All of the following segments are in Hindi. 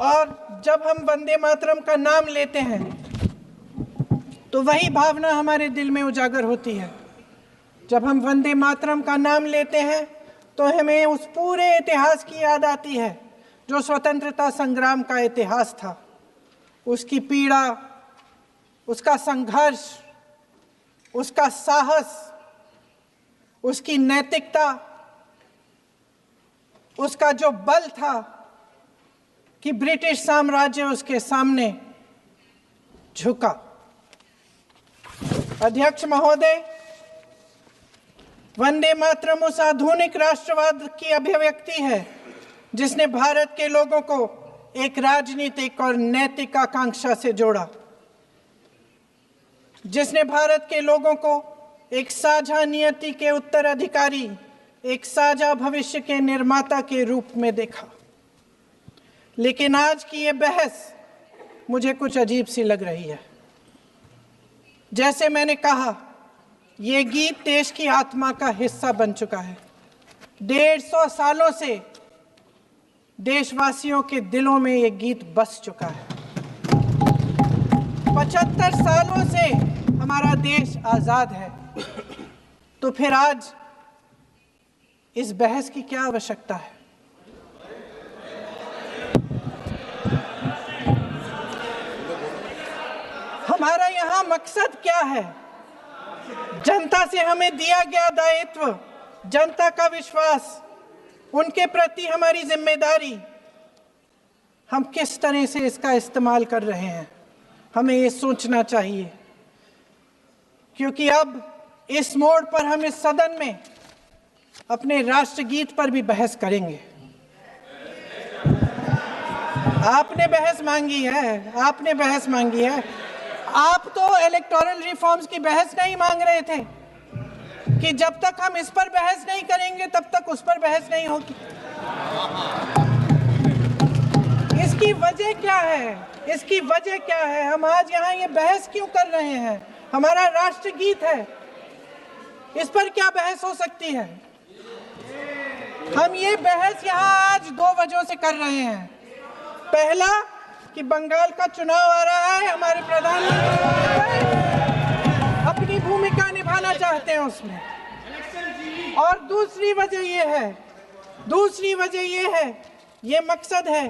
और जब हम वंदे मातरम का नाम लेते हैं तो वही भावना हमारे दिल में उजागर होती है। जब हम वंदे मातरम का नाम लेते हैं तो हमें उस पूरे इतिहास की याद आती है जो स्वतंत्रता संग्राम का इतिहास था, उसकी पीड़ा, उसका संघर्ष, उसका साहस, उसकी नैतिकता, उसका जो बल था कि ब्रिटिश साम्राज्य उसके सामने झुका। अध्यक्ष महोदय, वंदे मातरम उस आधुनिक राष्ट्रवाद की अभिव्यक्ति है जिसने भारत के लोगों को एक राजनीतिक और नैतिक आकांक्षा से जोड़ा, जिसने भारत के लोगों को एक साझा नियति के उत्तराधिकारी, एक साझा भविष्य के निर्माता के रूप में देखा। लेकिन आज की ये बहस मुझे कुछ अजीब सी लग रही है। जैसे मैंने कहा, ये गीत देश की आत्मा का हिस्सा बन चुका है। 150 सालों से देशवासियों के दिलों में ये गीत बस चुका है। 75 सालों से हमारा देश आजाद है, तो फिर आज इस बहस की क्या आवश्यकता है? हमारा यहाँ मकसद क्या है? जनता से हमें दिया गया दायित्व, जनता का विश्वास, उनके प्रति हमारी जिम्मेदारी, हम किस तरह से इसका इस्तेमाल कर रहे हैं, हमें ये सोचना चाहिए। क्योंकि अब इस मोड़ पर हम इस सदन में अपने राष्ट्रगीत पर भी बहस करेंगे। आपने बहस मांगी है, आपने बहस मांगी है। आप तो इलेक्टोरल रिफॉर्म्स की बहस नहीं मांग रहे थे कि जब तक हम इस पर बहस नहीं करेंगे तब तक उस पर बहस नहीं होगी। इसकी वजह क्या है? इसकी वजह क्या है? हम आज यहाँ ये बहस क्यों कर रहे हैं? हमारा राष्ट्रगीत है, इस पर क्या बहस हो सकती है? हम ये बहस यहाँ आज 2 वजहों से कर रहे हैं। पहला कि बंगाल का चुनाव आ रहा है, हमारे प्रधानमंत्री अपनी भूमिका निभाना चाहते हैं उसमें। और दूसरी वजह ये है, ये मकसद है,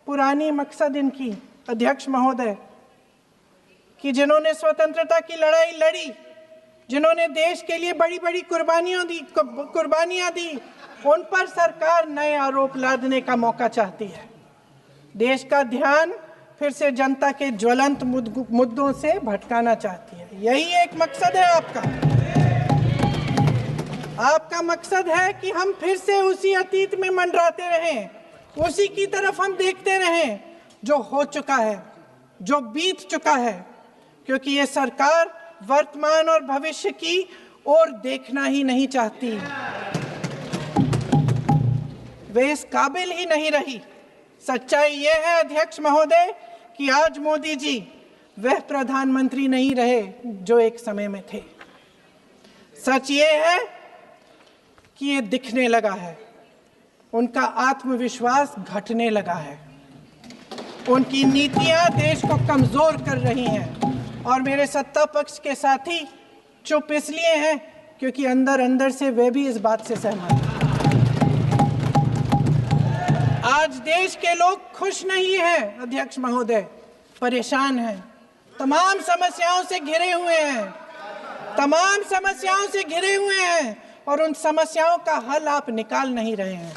पुरानी मकसद इनकी, अध्यक्ष महोदय, कि जिन्होंने स्वतंत्रता की लड़ाई लड़ी, जिन्होंने देश के लिए बड़ी बड़ी कुर्बानियां दी, उन पर सरकार नए आरोप लादने का मौका चाहती है। देश का ध्यान फिर से जनता के ज्वलंत मुद्दों से भटकाना चाहती है। यही एक मकसद है आपका। आपका मकसद है कि हम फिर से उसी अतीत में मंडराते रहें, उसी की तरफ हम देखते रहें जो हो चुका है, जो बीत चुका है, क्योंकि ये सरकार वर्तमान और भविष्य की ओर देखना ही नहीं चाहती। वे इस काबिल ही नहीं रही। सच्चाई ये है अध्यक्ष महोदय कि आज मोदी जी वह प्रधानमंत्री नहीं रहे जो एक समय में थे। सच ये है कि ये दिखने लगा है, उनका आत्मविश्वास घटने लगा है, उनकी नीतियां देश को कमजोर कर रही हैं। और मेरे सत्ता पक्ष के साथी चुप इसलिए हैं क्योंकि अंदर अंदर से वे भी इस बात से सहमत हैं। आज देश के लोग खुश नहीं हैं अध्यक्ष महोदय, परेशान हैं, तमाम समस्याओं से घिरे हुए हैं, तमाम समस्याओं से घिरे हुए हैं, और उन समस्याओं का हल आप निकाल नहीं रहे हैं।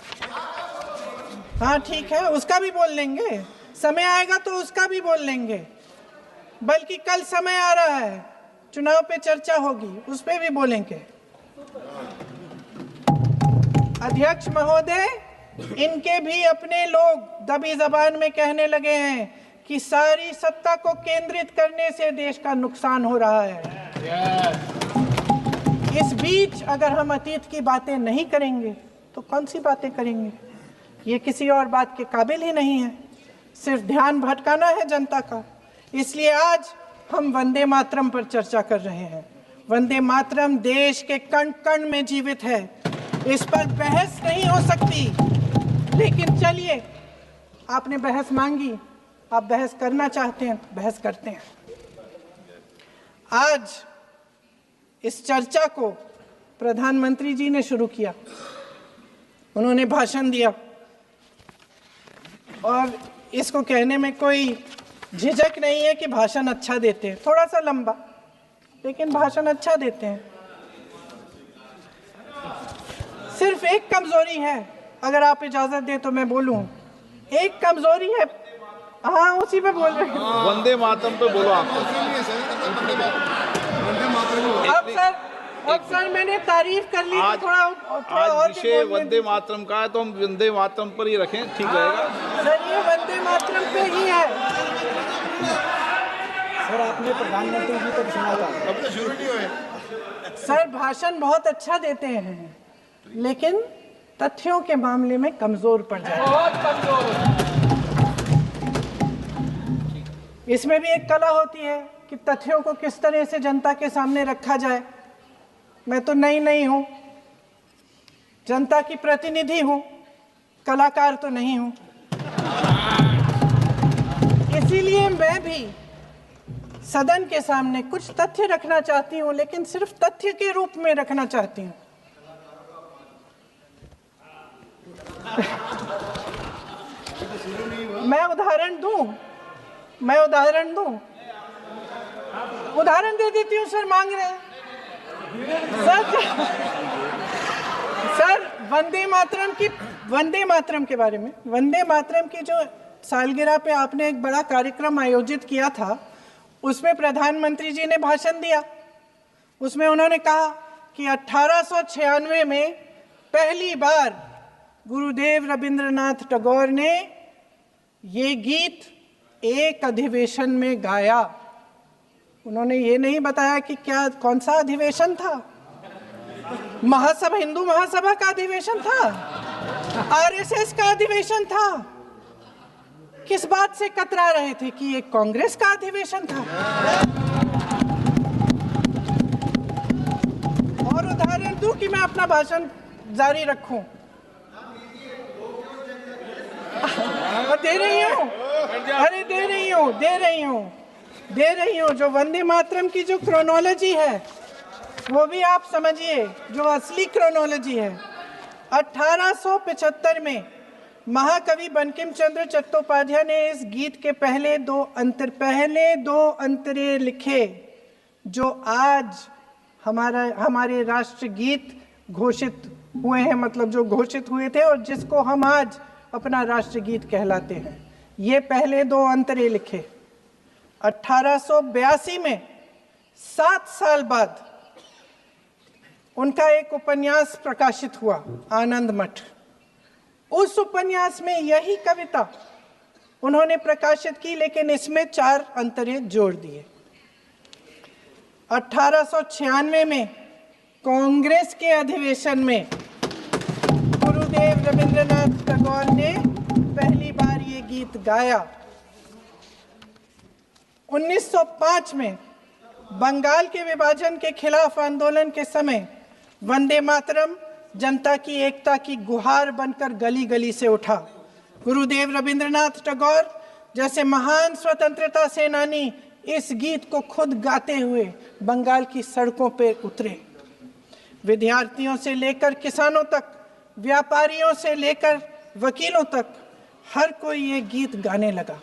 हाँ ठीक है, उसका भी बोल लेंगे, समय आएगा तो उसका भी बोल लेंगे। बल्कि कल समय आ रहा है, चुनाव पे चर्चा होगी, उस पे भी बोलेंगे। अध्यक्ष महोदय, इनके भी अपने लोग दबी जबान में कहने लगे हैं कि सारी सत्ता को केंद्रित करने से देश का नुकसान हो रहा है। इस बीच अगर हम अतीत की बातें नहीं करेंगे तो कौन सी बातें करेंगे? ये किसी और बात के काबिल ही नहीं है, सिर्फ ध्यान भटकाना है जनता का। इसलिए आज हम वंदे मातरम पर चर्चा कर रहे हैं। वंदे मातरम देश के कण कण में जीवित है, इस पर बहस नहीं हो सकती। लेकिन चलिए आपने बहस मांगी, आप बहस करना चाहते हैं, बहस करते हैं। आज इस चर्चा को प्रधानमंत्री जी ने शुरू किया, उन्होंने भाषण दिया और इसको कहने में कोई झिझक नहीं है कि भाषण अच्छा देते हैं, थोड़ा सा लंबा, लेकिन भाषण अच्छा देते हैं। सिर्फ एक कमजोरी है, अगर आप इजाजत दें तो मैं बोलूं, एक कमजोरी है। हाँ, उसी पे बोल रहे हैं, वंदे मातरम पे बोलो आप। अब सर मैंने तारीफ कर ली, थोड़ा आज विषय वंदे मातरम का है तो हम वंदे मातरम पर ही रखें, ठीक रहेगा। सर ये वंदे मातरम पे ही है। सर आपने प्रधानमंत्री जी को सुना था, अब तो शुरू नहीं हुए। सर भाषण बहुत अच्छा देते हैं, लेकिन तथ्यों के मामले में कमजोर पड़ जाते हैं, बहुत कमजोर। इसमें भी एक कला होती है कि तथ्यों को किस तरह से जनता के सामने रखा जाए। मैं तो नहीं हूं, जनता की प्रतिनिधि हूं, कलाकार तो नहीं हूं। इसीलिए मैं भी सदन के सामने कुछ तथ्य रखना चाहती हूं, लेकिन सिर्फ तथ्य के रूप में रखना चाहती हूं। मैं उदाहरण दे देती हूँ। सर मांग रहे हैं सर वंदे मातरम के बारे में, वंदे मातरम की जो सालगिरह पे आपने एक बड़ा कार्यक्रम आयोजित किया था, उसमें प्रधानमंत्री जी ने भाषण दिया। उसमें उन्होंने कहा कि 1896 में पहली बार गुरुदेव रविंद्रनाथ टैगोर ने ये गीत एक अधिवेशन में गाया। उन्होंने ये नहीं बताया कि कौन सा अधिवेशन था, महासभा, हिंदू महासभा का अधिवेशन था, आरएसएस का अधिवेशन था, किस बात से कतरा रहे थे कि ये कांग्रेस का अधिवेशन था। और उदाहरण दूं कि मैं अपना भाषण जारी रखूं, दे रही हूं। जो वंदे मातरम की जो क्रोनोलॉजी है वो भी आप समझिए, जो असली क्रोनोलॉजी है। 1875 में महाकवि बंकिम चंद्र चट्टोपाध्याय ने इस गीत के पहले दो अंतरे लिखे, जो आज हमारे राष्ट्रगीत घोषित हुए हैं, मतलब जो घोषित हुए थे और जिसको हम आज अपना राष्ट्रगीत कहलाते हैं। ये पहले दो अंतरे लिखे 1882 में। 7 साल बाद उनका एक उपन्यास प्रकाशित हुआ, आनंद मठ। उस उपन्यास में यही कविता उन्होंने प्रकाशित की, लेकिन इसमें 4 अंतरे जोड़ दिए। 1896 में कांग्रेस के अधिवेशन में गुरुदेव रविंद्रनाथ टैगोर ने पहली बार ये गीत गाया। 1905 में बंगाल के विभाजन के खिलाफ आंदोलन के समय वंदे मातरम जनता की एकता की गुहार बनकर गली गली से उठा। गुरुदेव रविंद्रनाथ टैगोर जैसे महान स्वतंत्रता सेनानी इस गीत को खुद गाते हुए बंगाल की सड़कों पर उतरे। विद्यार्थियों से लेकर किसानों तक, व्यापारियों से लेकर वकीलों तक, हर कोई ये गीत गाने लगा।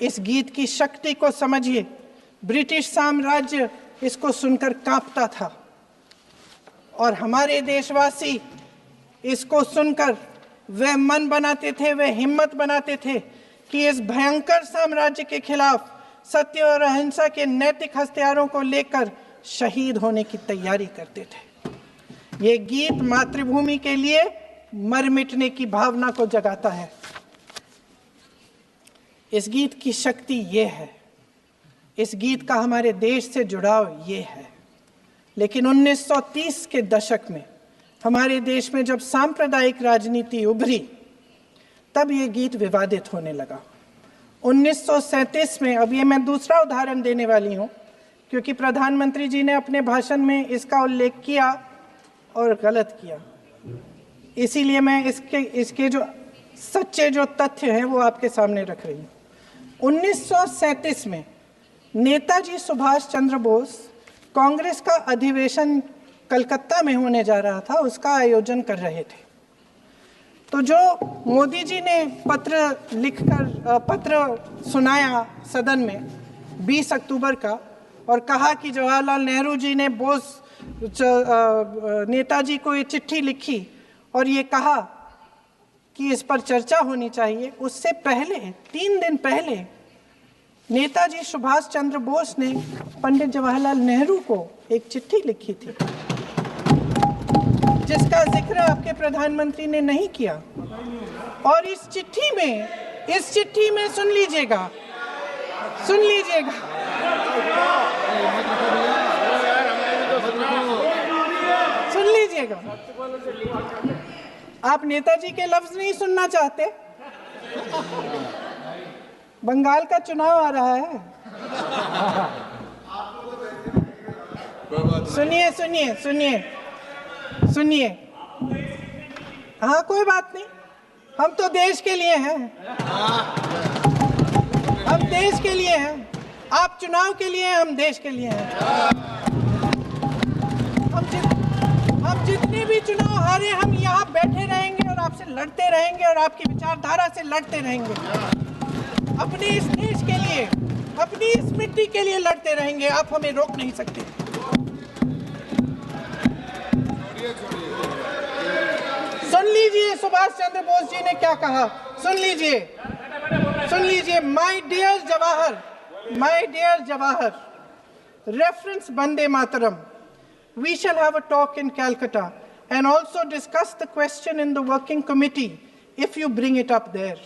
इस गीत की शक्ति को समझिए। ब्रिटिश साम्राज्य इसको सुनकर कांपता था और हमारे देशवासी इसको सुनकर वे मन बनाते थे, वे हिम्मत बनाते थे कि इस भयंकर साम्राज्य के खिलाफ सत्य और अहिंसा के नैतिक हथियारों को लेकर शहीद होने की तैयारी करते थे। ये गीत मातृभूमि के लिए मर मिटने की भावना को जगाता है। इस गीत की शक्ति ये है, इस गीत का हमारे देश से जुड़ाव ये है। लेकिन 1930 के दशक में हमारे देश में जब सांप्रदायिक राजनीति उभरी, तब ये गीत विवादित होने लगा। 1937 में, अब ये मैं दूसरा उदाहरण देने वाली हूँ, क्योंकि प्रधानमंत्री जी ने अपने भाषण में इसका उल्लेख किया और गलत किया, इसीलिए मैं इसके जो सच्चे जो तथ्य हैं वो आपके सामने रख रही हूँ। 1937 में नेताजी सुभाष चंद्र बोस कांग्रेस का अधिवेशन कलकत्ता में होने जा रहा था, उसका आयोजन कर रहे थे। तो जो मोदी जी ने पत्र सुनाया सदन में 20 अक्टूबर का और कहा कि जवाहरलाल नेहरू जी ने नेताजी को ये चिट्ठी लिखी और ये कहा कि इस पर चर्चा होनी चाहिए, उससे पहले 3 दिन पहले नेताजी सुभाष चंद्र बोस ने पंडित जवाहरलाल नेहरू को एक चिट्ठी लिखी थी, जिसका जिक्र आपके प्रधानमंत्री ने नहीं किया। और इस चिट्ठी में सुन लीजिएगा, आप नेताजी के लफ्ज नहीं सुनना चाहते? बंगाल का चुनाव आ रहा है। सुनिए। हाँ, कोई बात नहीं, हम तो देश के लिए हैं। हम देश के लिए हैं, आप चुनाव के लिए हैं, हम देश के लिए हैं। हम जितने भी चुनाव हारे, हम यहाँ बैठे रहेंगे और आपसे लड़ते रहेंगे और आपकी विचारधारा से लड़ते रहेंगे। अपने इस देश के लिए, अपनी इस मिट्टी के लिए लड़ते रहेंगे। आप हमें रोक नहीं सकते। सुन लीजिए सुभाष चंद्र बोस जी ने क्या कहा, सुन लीजिए। My dear Jawahar, reference Vande Mataram, we shall have a talk in Calcutta and also discuss the question in the working committee if you bring it up there.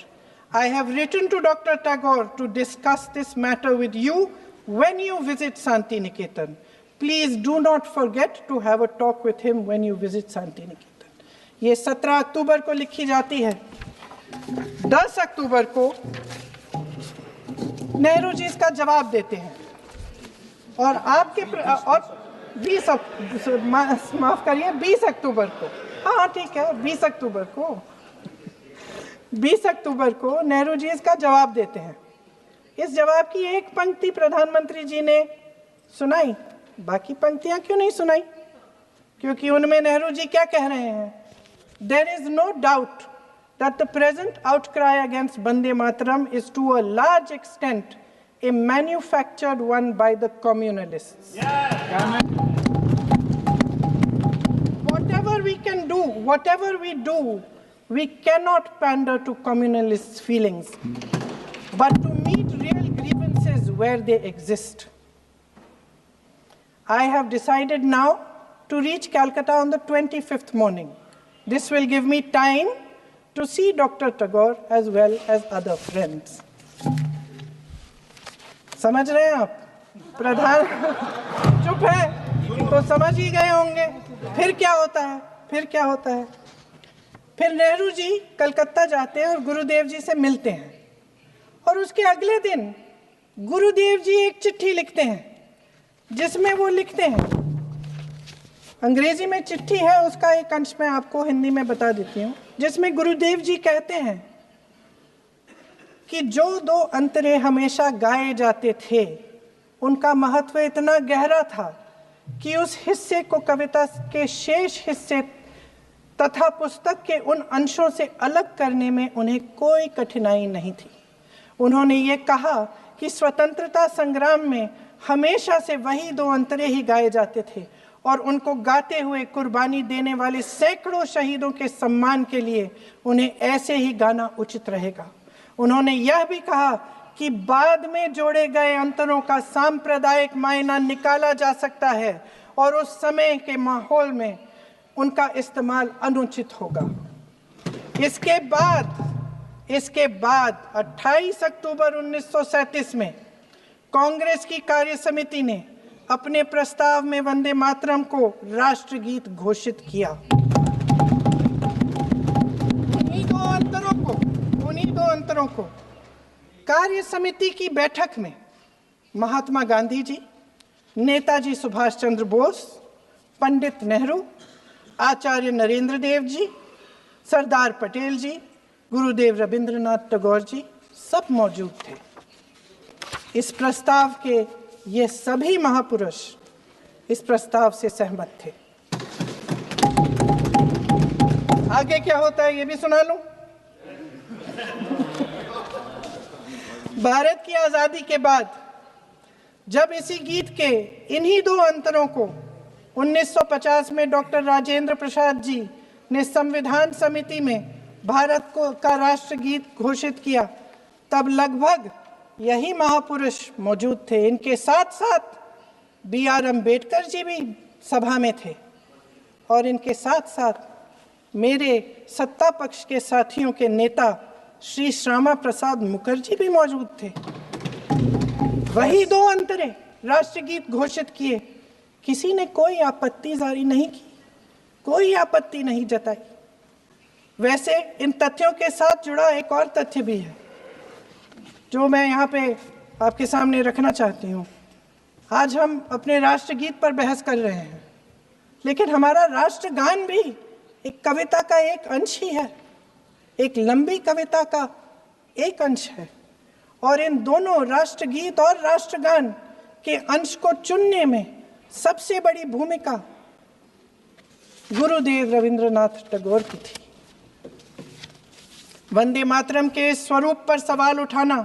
I have written to Dr. Tagore to discuss this matter with you when you visit Santi Niketan. Please do not forget to have a talk with him when you visit Santi Niketan. ये 17 अक्टूबर को लिखी जाती है। 10 अक्टूबर को नेहरू जी इसका जवाब देते हैं और और 20 अक्टूबर को, हाँ ठीक है, 20 अक्टूबर को नेहरू जी इसका जवाब देते हैं। इस जवाब की एक पंक्ति प्रधानमंत्री जी ने सुनाई, बाकी पंक्तियां क्यों नहीं सुनाई? क्योंकि उनमें नेहरू जी क्या कह रहे हैं? There is no doubt that the present outcry against Vande Mataram is to a large extent a manufactured one by the communalists. Whatever we do, we cannot pander to communalists' feelings, but to meet real grievances where they exist. I have decided now to reach Calcutta on the 25th morning. This will give me time to see Dr. Tagore as well as other friends. समझ रहे हैं आप? प्रधान चुप है तो समझ ही गए होंगे। फिर क्या होता है? फिर नेहरू जी कलकत्ता जाते हैं और गुरुदेव जी से मिलते हैं और उसके अगले दिन गुरुदेव जी एक चिट्ठी लिखते हैं जिसमें वो लिखते हैं, अंग्रेजी में चिट्ठी है, उसका एक अंश मैं आपको हिंदी में बता देती हूँ, जिसमें गुरुदेव जी कहते हैं कि जो 2 अंतरे हमेशा गाए जाते थे उनका महत्व इतना गहरा था कि उस हिस्से को कविता के शेष हिस्से तथा पुस्तक के उन अंशों से अलग करने में उन्हें कोई कठिनाई नहीं थी। उन्होंने ये कहा कि स्वतंत्रता संग्राम में हमेशा से वही 2 अंतरे ही गाए जाते थे और उनको गाते हुए कुर्बानी देने वाले सैकड़ों शहीदों के सम्मान के लिए उन्हें ऐसे ही गाना उचित रहेगा। उन्होंने यह भी कहा कि बाद में जोड़े गए अंतरों का सांप्रदायिक मायना निकाला जा सकता है और उस समय के माहौल में उनका इस्तेमाल अनुचित होगा। इसके बाद 28 अक्टूबर 1937 में कांग्रेस की कार्य समिति ने अपने प्रस्ताव में वंदे मातरम को राष्ट्रगीत घोषित किया। उन्हीं दो अंतरों को कार्य समिति की बैठक में महात्मा गांधी जी, नेताजी सुभाष चंद्र बोस, पंडित नेहरू, आचार्य नरेंद्र देव जी, सरदार पटेल जी, गुरुदेव रविंद्रनाथ टैगोर जी सब मौजूद थे। इस प्रस्ताव के ये सभी महापुरुष इस प्रस्ताव से सहमत थे। आगे क्या होता है ये भी सुना लूं। भारत की आजादी के बाद जब इसी गीत के इन्हीं दो अंतरों को 1950 में डॉक्टर राजेंद्र प्रसाद जी ने संविधान समिति में भारत का राष्ट्रगीत घोषित किया, तब लगभग यही महापुरुष मौजूद थे। इनके साथ साथ BR अम्बेडकर जी भी सभा में थे और इनके साथ साथ मेरे सत्ता पक्ष के साथियों के नेता श्री श्यामा प्रसाद मुखर्जी भी मौजूद थे। वही दो अंतरे राष्ट्रगीत घोषित किए, किसी ने कोई आपत्ति जारी नहीं की, कोई आपत्ति नहीं जताई। वैसे इन तथ्यों के साथ जुड़ा एक और तथ्य भी है जो मैं यहाँ पे आपके सामने रखना चाहती हूँ। आज हम अपने राष्ट्रगीत पर बहस कर रहे हैं, लेकिन हमारा राष्ट्रगान भी एक कविता का एक अंश ही है, एक लंबी कविता का एक अंश है। और इन दोनों राष्ट्रगीत और राष्ट्रगान के अंश को चुनने में सबसे बड़ी भूमिका गुरुदेव रविंद्रनाथ टैगोर की थी। वंदे मातरम के स्वरूप पर सवाल उठाना